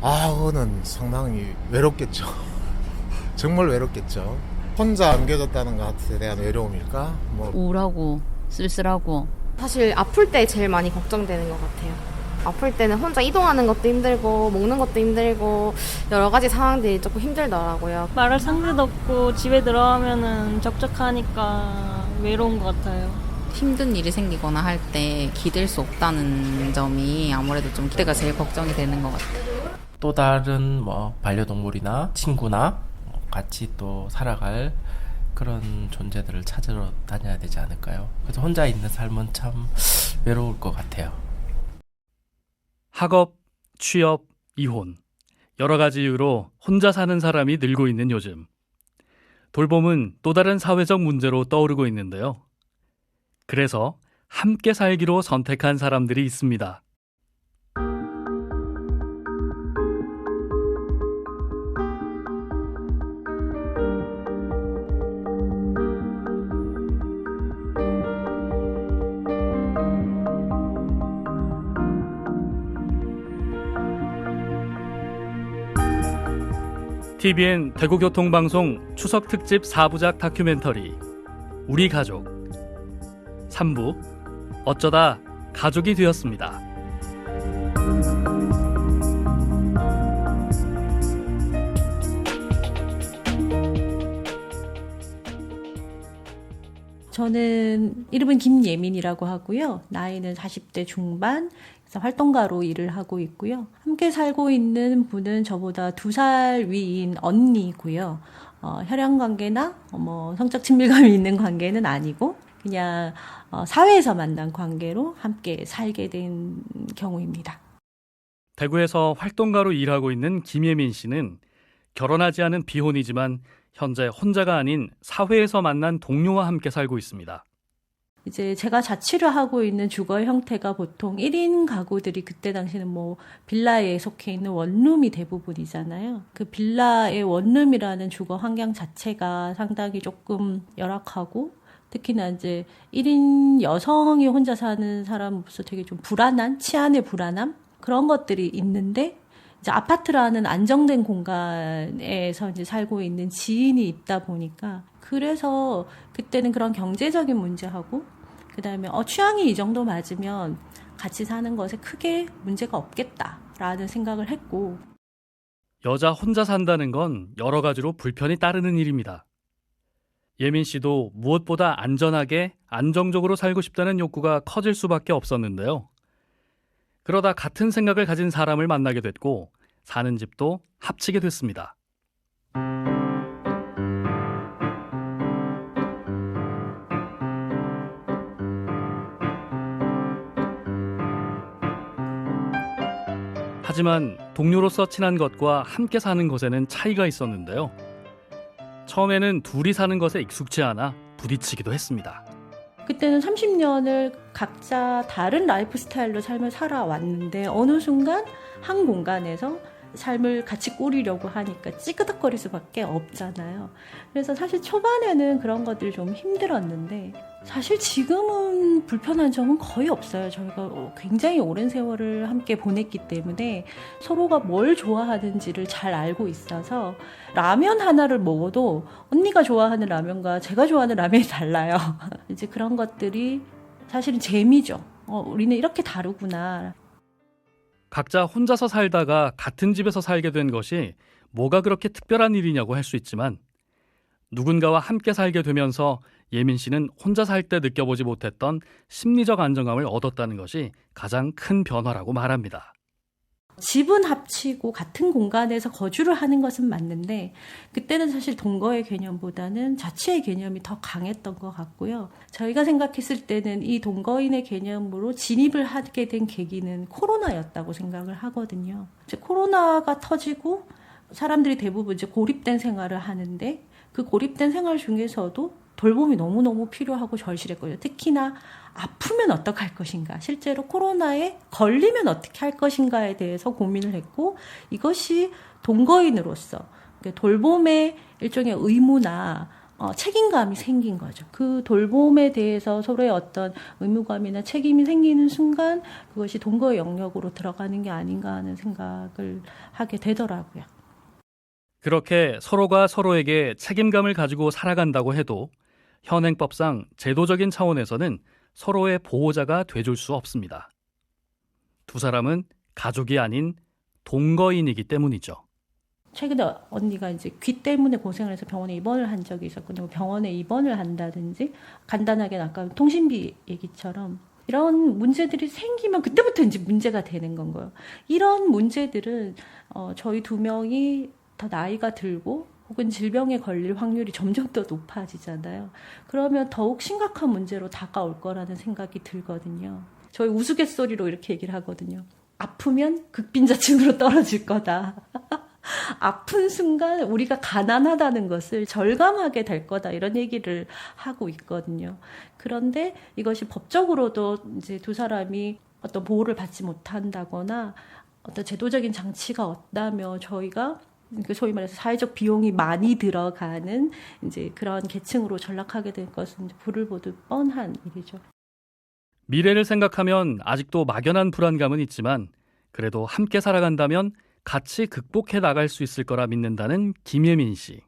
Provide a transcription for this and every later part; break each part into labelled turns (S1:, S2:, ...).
S1: 그거는 상당히 외롭겠죠. 정말 외롭겠죠. 혼자 안겨졌다는 것에 대한 외로움일까?
S2: 우울하고 쓸쓸하고.
S3: 사실 아플 때 제일 많이 걱정되는 것 같아요. 아플 때는 혼자 이동하는 것도 힘들고 먹는 것도 힘들고 여러 가지 상황들이 조금 힘들더라고요.
S4: 말할 상대도 없고 집에 들어가면은 적적하니까 외로운 것 같아요.
S2: 힘든 일이 생기거나 할 때 기댈 수 없다는 점이 아무래도 좀 그때가 제일 걱정이 되는 것 같아요.
S5: 또 다른 반려동물이나 친구나 같이 또 살아갈 그런 존재들을 찾으러 다녀야 되지 않을까요? 그래서 혼자 있는 삶은 참 외로울 것 같아요.
S6: 학업, 취업, 이혼, 여러 가지 이유로 혼자 사는 사람이 늘고 있는 요즘. 돌봄은 또 다른 사회적 문제로 떠오르고 있는데요. 그래서 함께 살기로 선택한 사람들이 있습니다. TVN 대구교통방송 추석특집 4부작 다큐멘터리 우리 가족 3부 어쩌다 가족이 되었습니다.
S7: 저는 이름은 김예민이라고 하고요. 나이는 40대 중반, 활동가로 일을 하고 있고요. 함께 살고 있는 분은 저보다 2살 위인 언니고요. 혈연 관계나 성적 친밀감이 있는 관계는 아니고 그냥 사회에서 만난 관계로 함께 살게 된 경우입니다.
S6: 대구에서 활동가로 일하고 있는 김예민 씨는 결혼하지 않은 비혼이지만 현재 혼자가 아닌 사회에서 만난 동료와 함께 살고 있습니다.
S7: 이제 제가 자취를 하고 있는 주거 형태가 보통 1인 가구들이 그때 당시에는 빌라에 속해 있는 원룸이 대부분이잖아요. 그 빌라의 원룸이라는 주거 환경 자체가 상당히 조금 열악하고 특히나 이제 1인 여성이 혼자 사는 사람으로서 되게 좀 불안한, 치안의 불안함? 그런 것들이 있는데 이제 아파트라는 안정된 공간에서 이제 살고 있는 지인이 있다 보니까 그래서 그때는 그런 경제적인 문제하고 그다음에 취향이 이 정도 맞으면 같이 사는 것에 크게 문제가 없겠다라는 생각을 했고
S6: 여자 혼자 산다는 건 여러 가지로 불편이 따르는 일입니다. 예민 씨도 무엇보다 안전하게 안정적으로 살고 싶다는 욕구가 커질 수밖에 없었는데요. 그러다 같은 생각을 가진 사람을 만나게 됐고 사는 집도 합치게 됐습니다. 하지만 동료로서 친한 것과 함께 사는 것에는 차이가 있었는데요. 처음에는 둘이 사는 것에 익숙치 않아 부딪히기도 했습니다.
S7: 그때는 30년을 각자 다른 라이프 스타일로 삶을 살아왔는데 어느 순간 한 공간에서 삶을 같이 꾸리려고 하니까 찌그덕거릴 수밖에 없잖아요. 그래서 사실 초반에는 그런 것들이 좀 힘들었는데 사실 지금은 불편한 점은 거의 없어요. 저희가 굉장히 오랜 세월을 함께 보냈기 때문에 서로가 뭘 좋아하는지를 잘 알고 있어서 라면 하나를 먹어도 언니가 좋아하는 라면과 제가 좋아하는 라면이 달라요. 이제 그런 것들이 사실은 재미죠. 우리는 이렇게 다르구나.
S6: 각자 혼자서 살다가 같은 집에서 살게 된 것이 뭐가 그렇게 특별한 일이냐고 할 수 있지만 누군가와 함께 살게 되면서 예민 씨는 혼자 살 때 느껴보지 못했던 심리적 안정감을 얻었다는 것이 가장 큰 변화라고 말합니다.
S7: 집은 합치고 같은 공간에서 거주를 하는 것은 맞는데 그때는 사실 동거의 개념보다는 자취의 개념이 더 강했던 것 같고요. 저희가 생각했을 때는 이 동거인의 개념으로 진입을 하게 된 계기는 코로나였다고 생각을 하거든요. 이제 코로나가 터지고 사람들이 대부분 이제 고립된 생활을 하는데 그 고립된 생활 중에서도 돌봄이 너무너무 필요하고 절실했거든요. 특히나 아프면 어떡할 것인가, 실제로 코로나에 걸리면 어떻게 할 것인가에 대해서 고민을 했고 이것이 동거인으로서 돌봄의 일종의 의무나 책임감이 생긴 거죠. 그 돌봄에 대해서 서로의 어떤 의무감이나 책임이 생기는 순간 그것이 동거의 영역으로 들어가는 게 아닌가 하는 생각을 하게 되더라고요.
S6: 그렇게 서로가 서로에게 책임감을 가지고 살아간다고 해도 현행법상 제도적인 차원에서는 서로의 보호자가 돼줄 수 없습니다. 두 사람은 가족이 아닌 동거인이기 때문이죠.
S7: 최근에 언니가 이제 귀 때문에 고생을 해서 병원에 입원을 한 적이 있었거든요. 병원에 입원을 한다든지 간단하게 아까 통신비 얘기처럼 이런 문제들이 생기면 그때부터 이제 문제가 되는 건 거예요. 이런 문제들은 저희 두 명이 더 나이가 들고 혹은 질병에 걸릴 확률이 점점 더 높아지잖아요. 그러면 더욱 심각한 문제로 다가올 거라는 생각이 들거든요. 저희 우스갯소리로 이렇게 얘기를 하거든요. 아프면 극빈자층으로 떨어질 거다. 아픈 순간 우리가 가난하다는 것을 절감하게 될 거다 이런 얘기를 하고 있거든요. 그런데 이것이 법적으로도 이제 두 사람이 어떤 보호를 받지 못한다거나 어떤 제도적인 장치가 없다며 저희가 소위 말해서 사회적 비용이 많이 들어가는 이제 그런 계층으로 전락하게 될 것은 불을 보듯 뻔한 일이죠.
S6: 미래를 생각하면 아직도 막연한 불안감은 있지만 그래도 함께 살아간다면 같이 극복해 나갈 수 있을 거라 믿는다는 김예민 씨.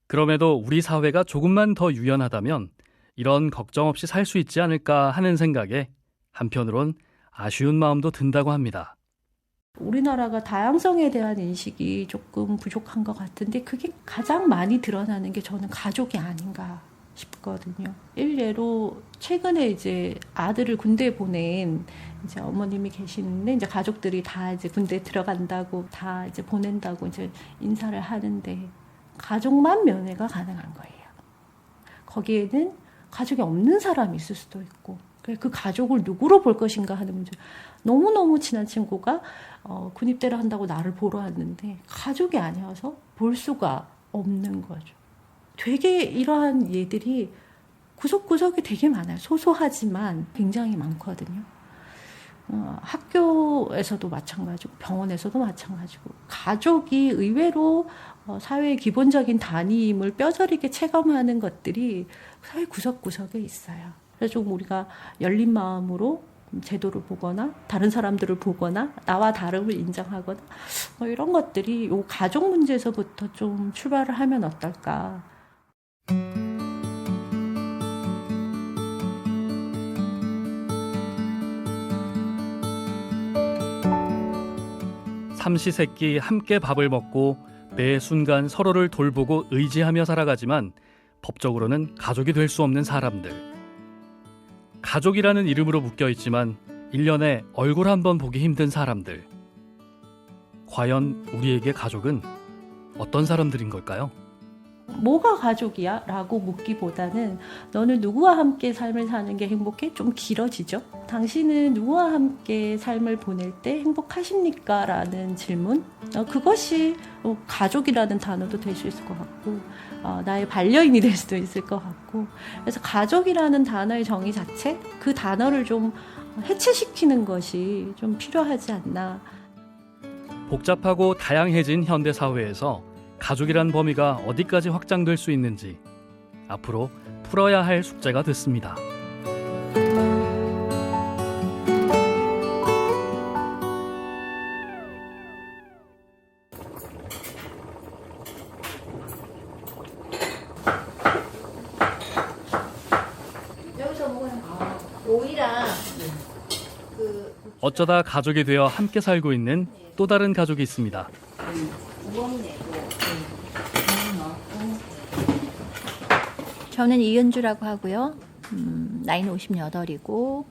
S6: 그럼에도 우리 사회가 조금만 더 유연하다면 이런 걱정 없이 살 수 있지 않을까 하는 생각에 한편으론 아쉬운 마음도 든다고 합니다.
S7: 우리나라가 다양성에 대한 인식이 조금 부족한 것 같은데 그게 가장 많이 드러나는 게 저는 가족이 아닌가 싶거든요. 일례로 최근에 이제 아들을 군대에 보낸 이제 어머님이 계시는데 이제 가족들이 다 이제 군대에 들어간다고 다 이제 보낸다고 이제 인사를 하는데 가족만 면회가 가능한 거예요. 거기에는 가족이 없는 사람이 있을 수도 있고 그 가족을 누구로 볼 것인가 하는 문제. 너무너무 친한 친구가 군입대를 한다고 나를 보러 왔는데 가족이 아니어서 볼 수가 없는 거죠. 되게 이러한 예들이 구석구석이 되게 많아요. 소소하지만 굉장히 많거든요. 학교에서도 마찬가지고 병원에서도 마찬가지고 가족이 의외로 사회의 기본적인 단위임을 뼈저리게 체감하는 것들이 사회 구석구석에 있어요. 그래서 좀 우리가 열린 마음으로 제도를 보거나 다른 사람들을 보거나 나와 다름을 인정하거나 이런 것들이 이 가족 문제에서부터 좀 출발을 하면 어떨까.
S6: 삼시세끼 함께 밥을 먹고 매 순간 서로를 돌보고 의지하며 살아가지만 법적으로는 가족이 될 수 없는 사람들. 가족이라는 이름으로 묶여 있지만 1년에 얼굴 한번 보기 힘든 사람들. 과연 우리에게 가족은 어떤 사람들인 걸까요?
S7: 뭐가 가족이야? 라고 묻기보다는 너는 누구와 함께 삶을 사는 게 행복해? 좀 길어지죠? 당신은 누구와 함께 삶을 보낼 때 행복하십니까? 라는 질문. 그것이 가족이라는 단어도 될 수 있을 것 같고 나의 반려인이 될 수도 있을 것 같고 그래서 가족이라는 단어의 정의 자체 그 단어를 좀 해체시키는 것이 좀 필요하지 않나.
S6: 복잡하고 다양해진 현대 사회에서 가족이란 범위가 어디까지 확장될 수 있는지 앞으로 풀어야 할 숙제가 됐습니다. 어쩌다 가족이 되어 함께 살고 있는 또 다른 가족이 있습니다.
S8: 저는 이은주라고 하고요. 나이는 58이고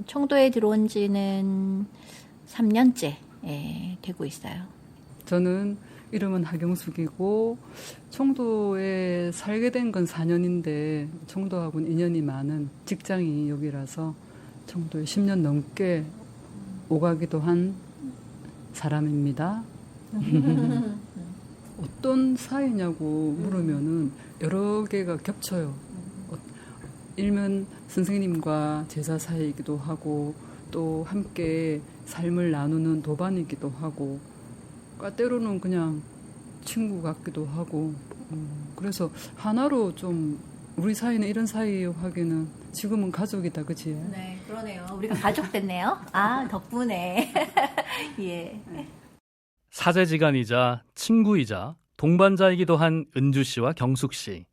S8: 청도에 들어온 지는 3년째 되고 있어요.
S9: 저는 이름은 하경숙이고 청도에 살게 된 건 4년인데 청도하고는 인연이 많은 직장이 여기라서 청도에 10년 넘게 오가기도 한 사람입니다. 어떤 사이냐고 물으면은 여러 개가 겹쳐요. 일면 선생님과 제자 사이이기도 하고 또 함께 삶을 나누는 도반이기도 하고 때로는 그냥 친구 같기도 하고 그래서 하나로 좀 우리 사이는 이런 사이 하기는 지금은 가족이다, 그치?
S8: 네, 그러네요. 우리가 가족 됐네요. 아, 덕분에. 예.
S6: 사제지간이자 친구이자 동반자이기도 한 은주 씨와 경숙 씨.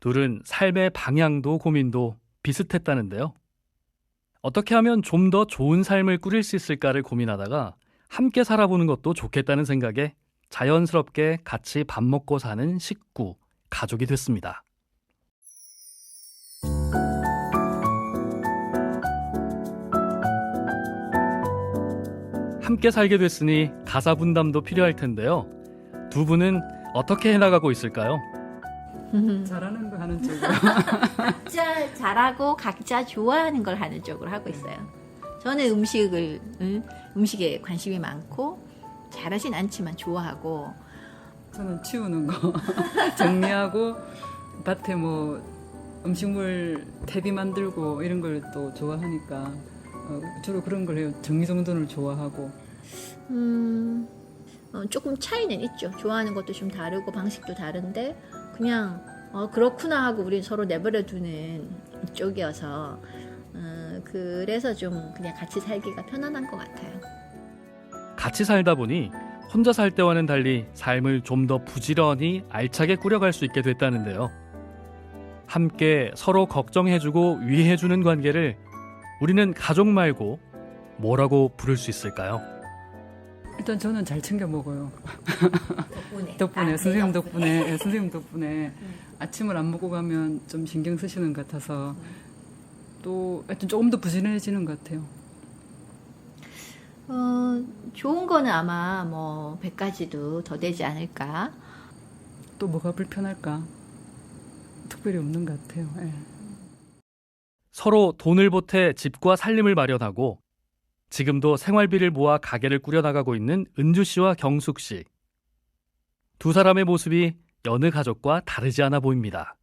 S6: 둘은 삶의 방향도 고민도 비슷했다는데요. 어떻게 하면 좀 더 좋은 삶을 꾸릴 수 있을까를 고민하다가 함께 살아보는 것도 좋겠다는 생각에 자연스럽게 같이 밥 먹고 사는 식구, 가족이 됐습니다. 함께 살게 됐으니 가사 분담도 필요할 텐데요. 두 분은 어떻게 해나가고 있을까요?
S9: 잘하는 거 하는 쪽으로.
S8: 각자 잘하고 각자 좋아하는 걸 하는 쪽으로 하고 있어요. 저는 음식에 관심이 많고 잘하진 않지만 좋아하고.
S9: 저는 치우는 거, 정리하고 밭에 뭐 음식물 퇴비 만들고 이런 걸 또 좋아하니까 주로 그런 걸 해요. 정리정돈을 좋아하고.
S8: 조금 차이는 있죠. 좋아하는 것도 좀 다르고 방식도 다른데 그냥 그렇구나 하고 우리 서로 내버려 두는 쪽이어서 그래서 좀 그냥 같이 살기가 편안한 것 같아요.
S6: 같이 살다 보니 혼자 살 때와는 달리 삶을 좀 더 부지런히 알차게 꾸려갈 수 있게 됐다는데요. 함께 서로 걱정해주고 위해주는 관계를 우리는 가족 말고 뭐라고 부를 수 있을까요?
S9: 일단 저는 잘 챙겨 먹어요.
S8: 덕분에.
S9: 선생님 덕분에, 예, 선생님 덕분에 아침을 안 먹고 가면 좀 신경 쓰시는 것 같아서 또 하여튼 조금 더 부지런해지는 것 같아요.
S8: 좋은 거는 아마 뭐 100가지도 더 되지 않을까.
S9: 또 뭐가 불편할까? 특별히 없는 것 같아요. 예.
S6: 서로 돈을 보태 집과 살림을 마련하고 지금도 생활비를 모아 가게를 꾸려나가고 있는 은주 씨와 경숙 씨. 두 사람의 모습이 여느 가족과 다르지 않아 보입니다.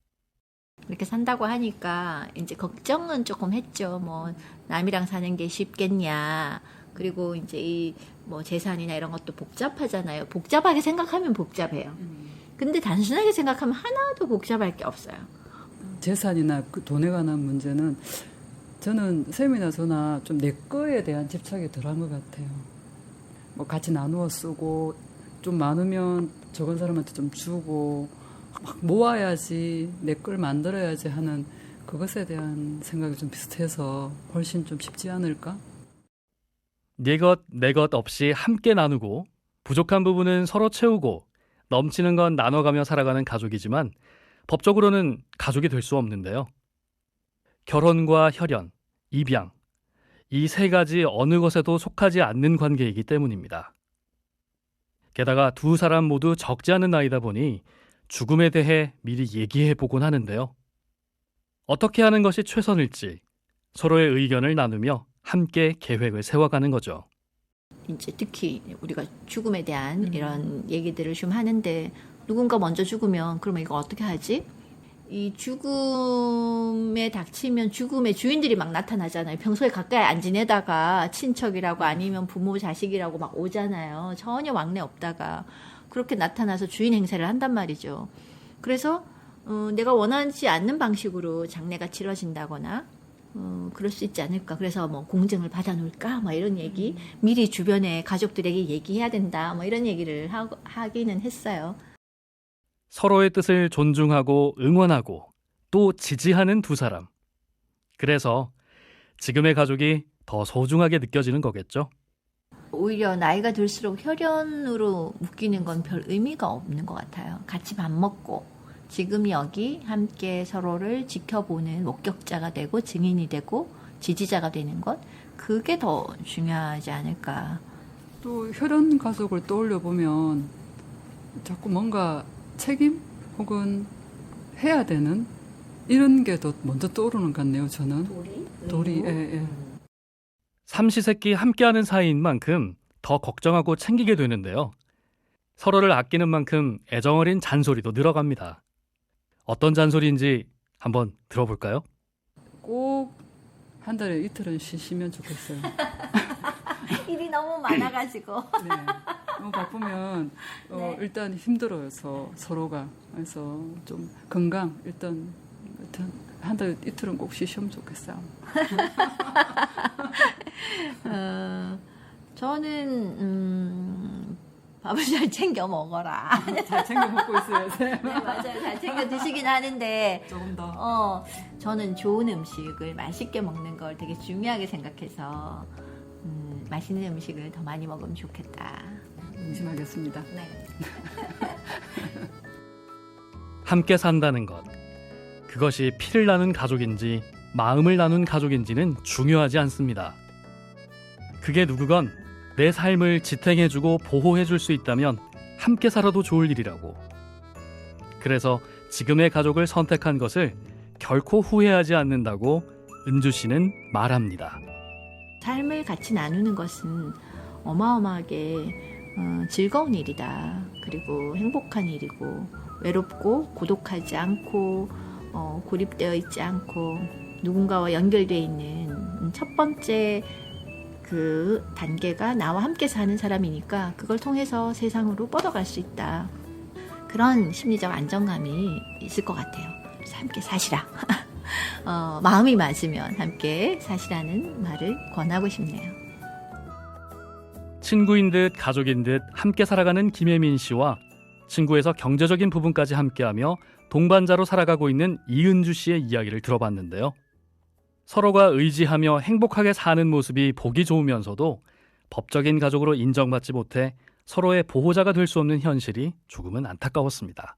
S8: 이렇게 산다고 하니까 이제 걱정은 조금 했죠. 뭐 남이랑 사는 게 쉽겠냐. 그리고 이제 이 뭐 재산이나 이런 것도 복잡하잖아요. 복잡하게 생각하면 복잡해요. 근데 단순하게 생각하면 하나도 복잡할 게 없어요.
S9: 재산이나 그 돈에 관한 문제는 저는 쌤이나 저나 좀 내 거에 대한 집착이 덜한 것 같아요. 뭐 같이 나누어 쓰고 좀 많으면 적은 사람한테 좀 주고 막 모아야지 내 걸 만들어야지 하는 그것에 대한 생각이 좀 비슷해서 훨씬 좀 쉽지 않을까?
S6: 네 것, 내 것 없이 함께 나누고 부족한 부분은 서로 채우고 넘치는 건 나눠가며 살아가는 가족이지만 법적으로는 가족이 될 수 없는데요. 결혼과 혈연, 입양, 이 세 가지 어느 것에도 속하지 않는 관계이기 때문입니다. 게다가 두 사람 모두 적지 않은 나이다 보니 죽음에 대해 미리 얘기해보곤 하는데요. 어떻게 하는 것이 최선일지 서로의 의견을 나누며 함께 계획을 세워가는 거죠.
S8: 이제 특히 우리가 죽음에 대한 이런 얘기들을 좀 하는데 누군가 먼저 죽으면 그러면 이거 어떻게 하지? 이 죽음에 닥치면 죽음의 주인들이 막 나타나잖아요. 평소에 가까이 안 지내다가 친척이라고 아니면 부모 자식이라고 막 오잖아요. 전혀 왕래 없다가 그렇게 나타나서 주인 행세를 한단 말이죠. 그래서 내가 원하지 않는 방식으로 장례가 치러진다거나 그럴 수 있지 않을까. 그래서 뭐 공증을 받아놓을까? 뭐 이런 얘기 미리 주변에 가족들에게 얘기해야 된다. 뭐 이런 얘기를 하기는 했어요.
S6: 서로의 뜻을 존중하고 응원하고 또 지지하는 두 사람. 그래서 지금의 가족이 더 소중하게 느껴지는 거겠죠.
S8: 오히려 나이가 들수록 혈연으로 묶이는 건 별 의미가 없는 것 같아요. 같이 밥 먹고 지금 여기 함께 서로를 지켜보는 목격자가 되고 증인이 되고 지지자가 되는 것, 그게 더 중요하지 않을까.
S9: 또 혈연 가족을 떠올려 보면 자꾸 뭔가 책임 혹은 해야 되는 이런 게 더 먼저 떠오르는 것 같네요. 저는 도리. 예.
S6: 삼시세끼 함께하는 사이인 만큼 더 걱정하고 챙기게 되는데요. 서로를 아끼는 만큼 애정어린 잔소리도 늘어갑니다. 어떤 잔소리인지 한번 들어볼까요?
S9: 꼭 한 달에 이틀은 쉬시면 좋겠어요.
S8: 일이 너무 많아가지고.
S9: 네. 너무 바쁘면 일단 힘들어요. 서로가. 그래서 좀 건강 일단 한 달 이틀은 꼭 쉬시면 좋겠어요.
S8: 저는 밥을 잘 챙겨 먹어라.
S9: 잘 챙겨 먹고 있어요, 요새.
S8: 네, 맞아요. 잘 챙겨 드시긴 하는데
S9: 조금 더.
S8: 저는 좋은 음식을 맛있게 먹는 걸 되게 중요하게 생각해서 맛있는 음식을 더 많이 먹으면 좋겠다.
S9: 명심하겠습니다.
S8: 네.
S6: 함께 산다는 것. 그것이 피를 나눈 가족인지 마음을 나눈 가족인지는 중요하지 않습니다. 그게 누구건 내 삶을 지탱해주고 보호해줄 수 있다면 함께 살아도 좋을 일이라고. 그래서 지금의 가족을 선택한 것을 결코 후회하지 않는다고 은주 씨는 말합니다.
S8: 삶을 같이 나누는 것은 어마어마하게 즐거운 일이다. 그리고 행복한 일이고 외롭고 고독하지 않고 고립되어 있지 않고 누군가와 연결되어 있는 첫 번째 그 단계가 나와 함께 사는 사람이니까 그걸 통해서 세상으로 뻗어갈 수 있다. 그런 심리적 안정감이 있을 것 같아요. 그래서 함께 사시라. 마음이 맞으면 함께 사시라는 말을 권하고 싶네요.
S6: 친구인 듯 가족인 듯 함께 살아가는 김혜민 씨와 친구에서 경제적인 부분까지 함께하며 동반자로 살아가고 있는 이은주 씨의 이야기를 들어봤는데요. 서로가 의지하며 행복하게 사는 모습이 보기 좋으면서도 법적인 가족으로 인정받지 못해 서로의 보호자가 될 수 없는 현실이 조금은 안타까웠습니다.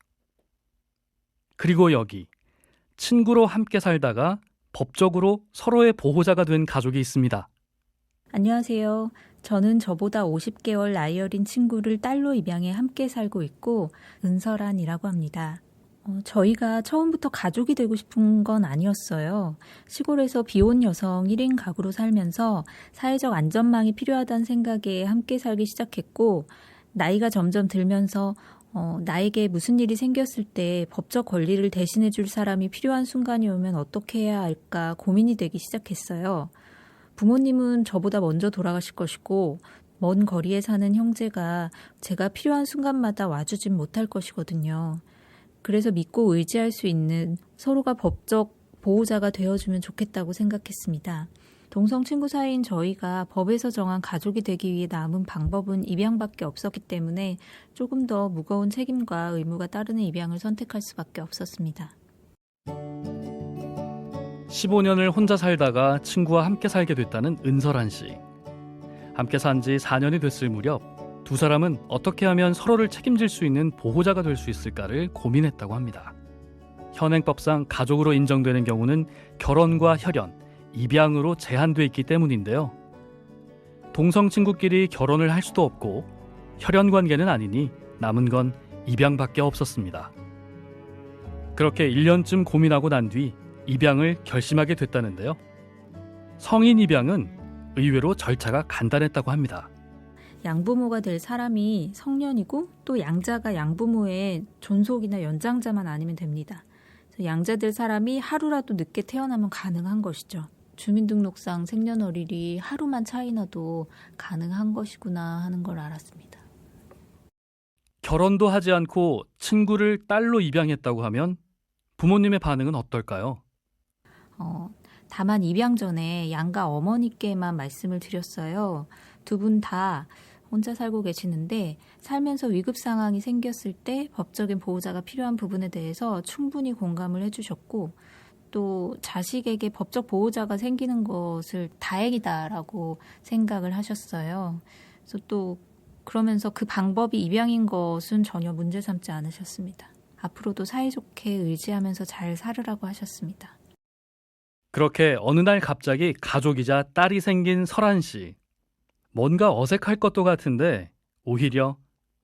S6: 그리고 여기 친구로 함께 살다가 법적으로 서로의 보호자가 된 가족이 있습니다.
S10: 안녕하세요. 저는 저보다 50개월 나이 어린 친구를 딸로 입양해 함께 살고 있고 은설안이라고 합니다. 저희가 처음부터 가족이 되고 싶은 건 아니었어요. 시골에서 비혼 여성 1인 가구로 살면서 사회적 안전망이 필요하다는 생각에 함께 살기 시작했고 나이가 점점 들면서 나에게 무슨 일이 생겼을 때 법적 권리를 대신해 줄 사람이 필요한 순간이 오면 어떻게 해야 할까 고민이 되기 시작했어요. 부모님은 저보다 먼저 돌아가실 것이고 먼 거리에 사는 형제가 제가 필요한 순간마다 와주진 못할 것이거든요. 그래서 믿고 의지할 수 있는 서로가 법적 보호자가 되어주면 좋겠다고 생각했습니다. 동성 친구 사이인 저희가 법에서 정한 가족이 되기 위해 남은 방법은 입양밖에 없었기 때문에 조금 더 무거운 책임과 의무가 따르는 입양을 선택할 수밖에 없었습니다.
S6: 15년을 혼자 살다가 친구와 함께 살게 됐다는 은설안 씨. 함께 산 지 4년이 됐을 무렵 두 사람은 어떻게 하면 서로를 책임질 수 있는 보호자가 될 수 있을까를 고민했다고 합니다. 현행법상 가족으로 인정되는 경우는 결혼과 혈연, 입양으로 제한돼 있기 때문인데요. 동성 친구끼리 결혼을 할 수도 없고 혈연 관계는 아니니 남은 건 입양밖에 없었습니다. 그렇게 1년쯤 고민하고 난 뒤 입양을 결심하게 됐다는데요. 성인 입양은 의외로 절차가 간단했다고 합니다.
S10: 양부모가 될 사람이 성년이고 또 양자가 양부모의 존속이나 연장자만 아니면 됩니다. 그래서 양자 될 사람이 하루라도 늦게 태어나면 가능한 것이죠. 주민등록상 생년월일이 하루만 차이 나도 가능한 것이구나 하는 걸 알았습니다.
S6: 결혼도 하지 않고 친구를 딸로 입양했다고 하면 부모님의 반응은 어떨까요?
S10: 다만 입양 전에 양가 어머니께만 말씀을 드렸어요. 두 분 다 혼자 살고 계시는데 살면서 위급 상황이 생겼을 때 법적인 보호자가 필요한 부분에 대해서 충분히 공감을 해주셨고 또 자식에게 법적 보호자가 생기는 것을 다행이다라고 생각을 하셨어요. 그래서 또 그러면서 그 방법이 입양인 것은 전혀 문제 삼지 않으셨습니다. 앞으로도 사이좋게 의지하면서 잘 살으라고 하셨습니다.
S6: 그렇게 어느 날 갑자기 가족이자 딸이 생긴 설안 씨. 뭔가 어색할 것도 같은데 오히려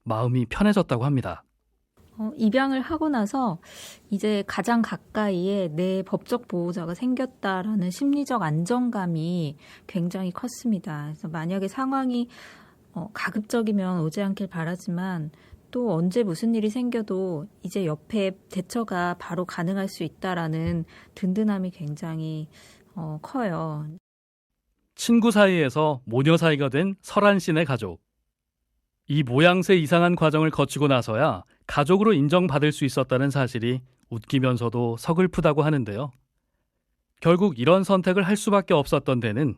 S6: 마음이 편해졌다고 합니다.
S10: 입양을 하고 나서 이제 가장 가까이에 내 법적 보호자가 생겼다라는 심리적 안정감이 굉장히 컸습니다. 그래서 만약에 상황이 가급적이면 오지 않길 바라지만 또 언제 무슨 일이 생겨도 이제 옆에 대처가 바로 가능할 수 있다라는 든든함이 굉장히 커요.
S6: 친구 사이에서 모녀 사이가 된 설안 씨네 가족. 이 모양새 이상한 과정을 거치고 나서야 가족으로 인정받을 수 있었다는 사실이 웃기면서도 서글프다고 하는데요. 결국 이런 선택을 할 수밖에 없었던 데는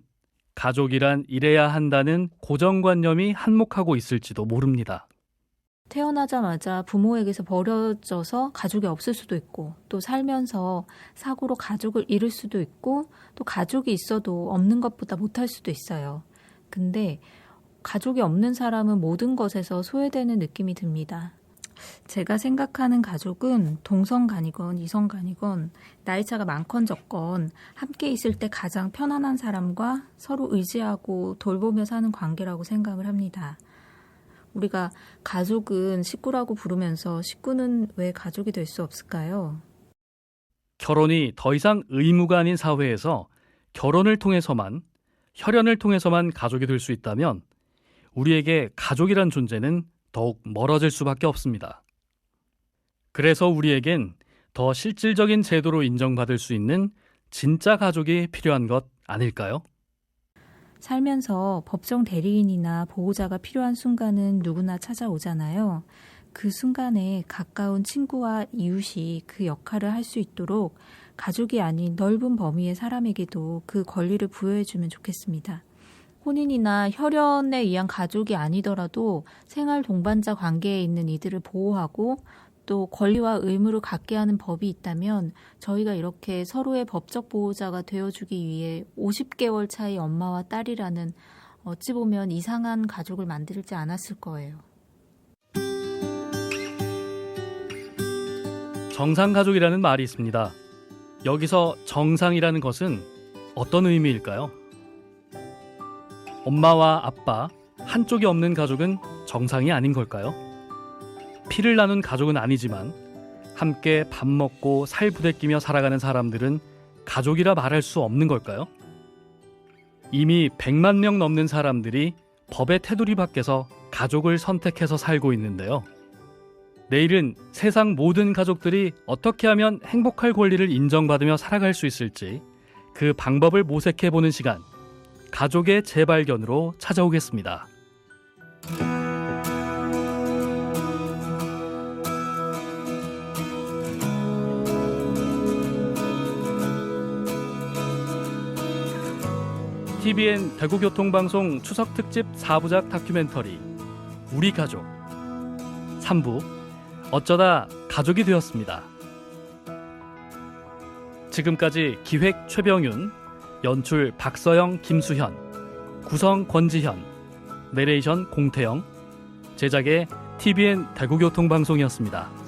S6: 가족이란 이래야 한다는 고정관념이 한몫하고 있을지도 모릅니다.
S10: 태어나자마자 부모에게서 버려져서 가족이 없을 수도 있고, 또 살면서 사고로 가족을 잃을 수도 있고, 또 가족이 있어도 없는 것보다 못할 수도 있어요. 근데 가족이 없는 사람은 모든 것에서 소외되는 느낌이 듭니다. 제가 생각하는 가족은 동성간이건 이성간이건 나이차가 많건 적건 함께 있을 때 가장 편안한 사람과 서로 의지하고 돌보며 사는 관계라고 생각을 합니다. 우리가 가족은 식구라고 부르면서 식구는 왜 가족이 될 수 없을까요?
S6: 결혼이 더 이상 의무가 아닌 사회에서 결혼을 통해서만, 혈연을 통해서만 가족이 될 수 있다면 우리에게 가족이란 존재는 더욱 멀어질 수밖에 없습니다. 그래서 우리에겐 더 실질적인 제도로 인정받을 수 있는 진짜 가족이 필요한 것 아닐까요?
S10: 살면서 법정 대리인이나 보호자가 필요한 순간은 누구나 찾아오잖아요. 그 순간에 가까운 친구와 이웃이 그 역할을 할 수 있도록 가족이 아닌 넓은 범위의 사람에게도 그 권리를 부여해주면 좋겠습니다. 혼인이나 혈연에 의한 가족이 아니더라도 생활 동반자 관계에 있는 이들을 보호하고 또 권리와 의무를 갖게 하는 법이 있다면 저희가 이렇게 서로의 법적 보호자가 되어주기 위해 50개월 차이 엄마와 딸이라는 어찌 보면 이상한 가족을 만들지 않았을 거예요.
S6: 정상가족이라는 말이 있습니다. 여기서 정상이라는 것은 어떤 의미일까요? 엄마와 아빠, 한쪽이 없는 가족은 정상이 아닌 걸까요? 피를 나눈 가족은 아니지만 함께 밥 먹고 살 부대끼며 살아가는 사람들은 가족이라 말할 수 없는 걸까요? 이미 100만 명 넘는 사람들이 법의 테두리 밖에서 가족을 선택해서 살고 있는데요. 내일은 세상 모든 가족들이 어떻게 하면 행복할 권리를 인정받으며 살아갈 수 있을지 그 방법을 모색해보는 시간, 가족의 재발견으로 찾아오겠습니다. TVN 대구교통방송 추석특집 4부작 다큐멘터리 우리 가족 3부 어쩌다 가족이 되었습니다. 지금까지 기획 최병윤, 연출 박서영, 김수현, 구성 권지현, 내레이션 공태영, 제작의 TVN 대구교통방송이었습니다.